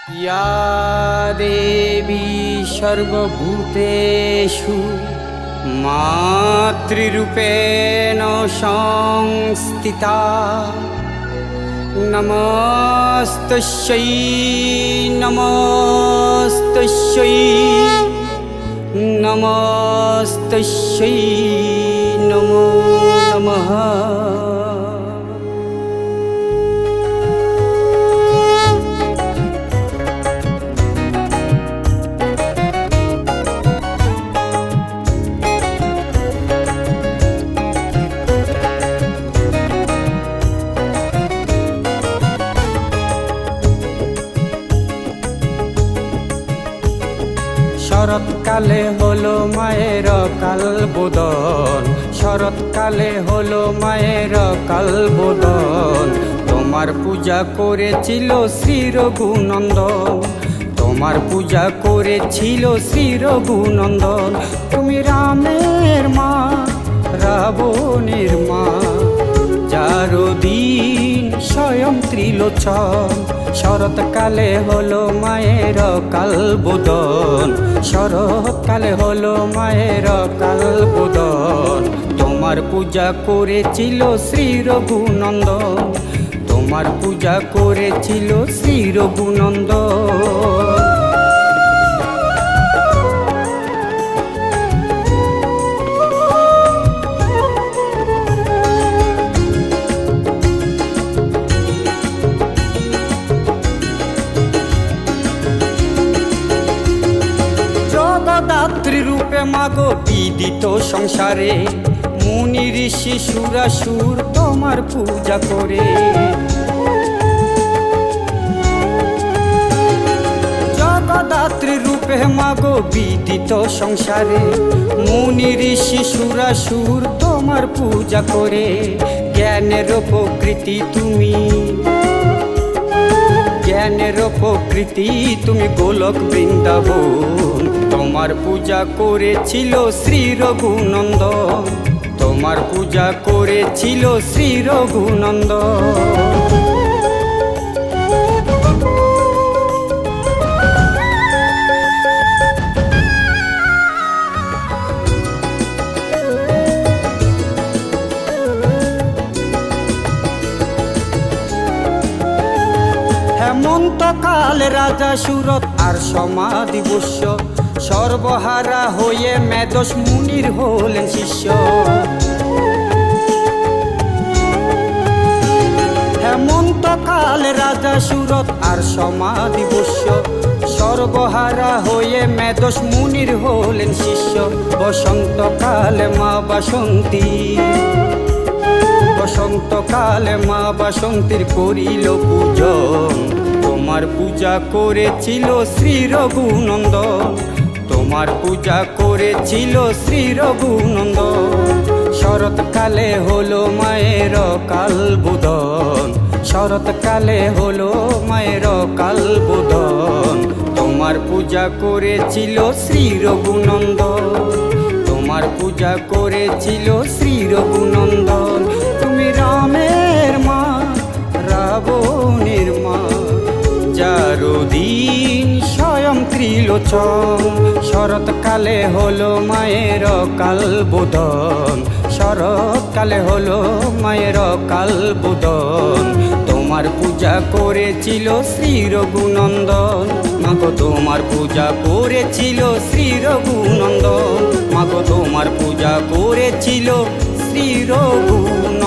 या देवी सर्वभूतेषु मातृरूपेण संस्थिता नमस्तस्यै नमस्तस्यै नमस्तस्यै नमो नमः। শরৎকালে হলো মায়ের কালবোদন, শরৎকালে হলো মায়ের কালবোদন। তোমার পূজা করেছিল শ্রী রঘুনন্দন, তোমার পূজা করেছিল শ্রী রঘুনন্দন। তুমি রামের মা, রাবণের মা, যারো দিন স্বয়ং ত্রিলোচন। শরৎকালে হলো মায়ের কালবোদন, শরৎকালে হলো মায়ের কালবোদন। তোমার পূজা করেছিল শ্রী রঘুনন্দন, তোমার পূজা করেছিল শ্রী রঘুনন্দন। জগদ্ধাত্রী রূপে মাগো বিদিত সংসারে, মুনি ঋষি সুরাসুর তোমার পূজা করে। জগদ্ধাত্রী রূপে মাগো বিদিত সংসারে, মুনি ঋষি সুরাসুর তোমার পূজা করে। জ্ঞানের প্রকৃতি তুমি, জ্ঞানের প্রকৃতি তুমি গোলক বৃন্দাবন। তোমার পূজা করেছিল শ্রী রঘুনন্দন, তোমার পূজা করেছিল শ্রী রঘুনন্দন। হেমন্তকাল রাজা সুরত আর সমাধি বস্য, সর্বহারা হয়ে মেধস মুনির হলেন শিষ্য। হেমন্তকাল রাজা সুরত আর সমাধি বস্য, সর্বহারা হয়ে মেধস মুনির হলেন শিষ্য। বসন্তকালে মা বাসন্তী, বসন্তকালে মা বাসন্তীর করিল পূজন। তোমার পূজা করেছিল শ্রী রঘুনন্দন, তোমার পূজা করেছিল শ্রী রঘুনন্দন। শরৎকালে হলো মায়ের কালবোদন, শরৎকালে হলো মায়ের কালবোদন। তোমার পূজা করেছিল শ্রী রঘুনন্দন, তোমার পূজা করেছিল শ্রী রঘুনন্দন। তুমি রামের মা, রাবণের মা, যারো দিন স্বয়ং ত্রিলোচন। শরৎকালে হলো মায়ের কালবোদন, শরৎকালে হলো মায়ের কালবোদন। তোমার পূজা করেছিল শ্রী রঘুনন্দন, মাগো তোমার পূজা করেছিল শ্রী রঘুনন্দন, মাগো তোমার পূজা করেছিল শ্রী রঘুনন্দন।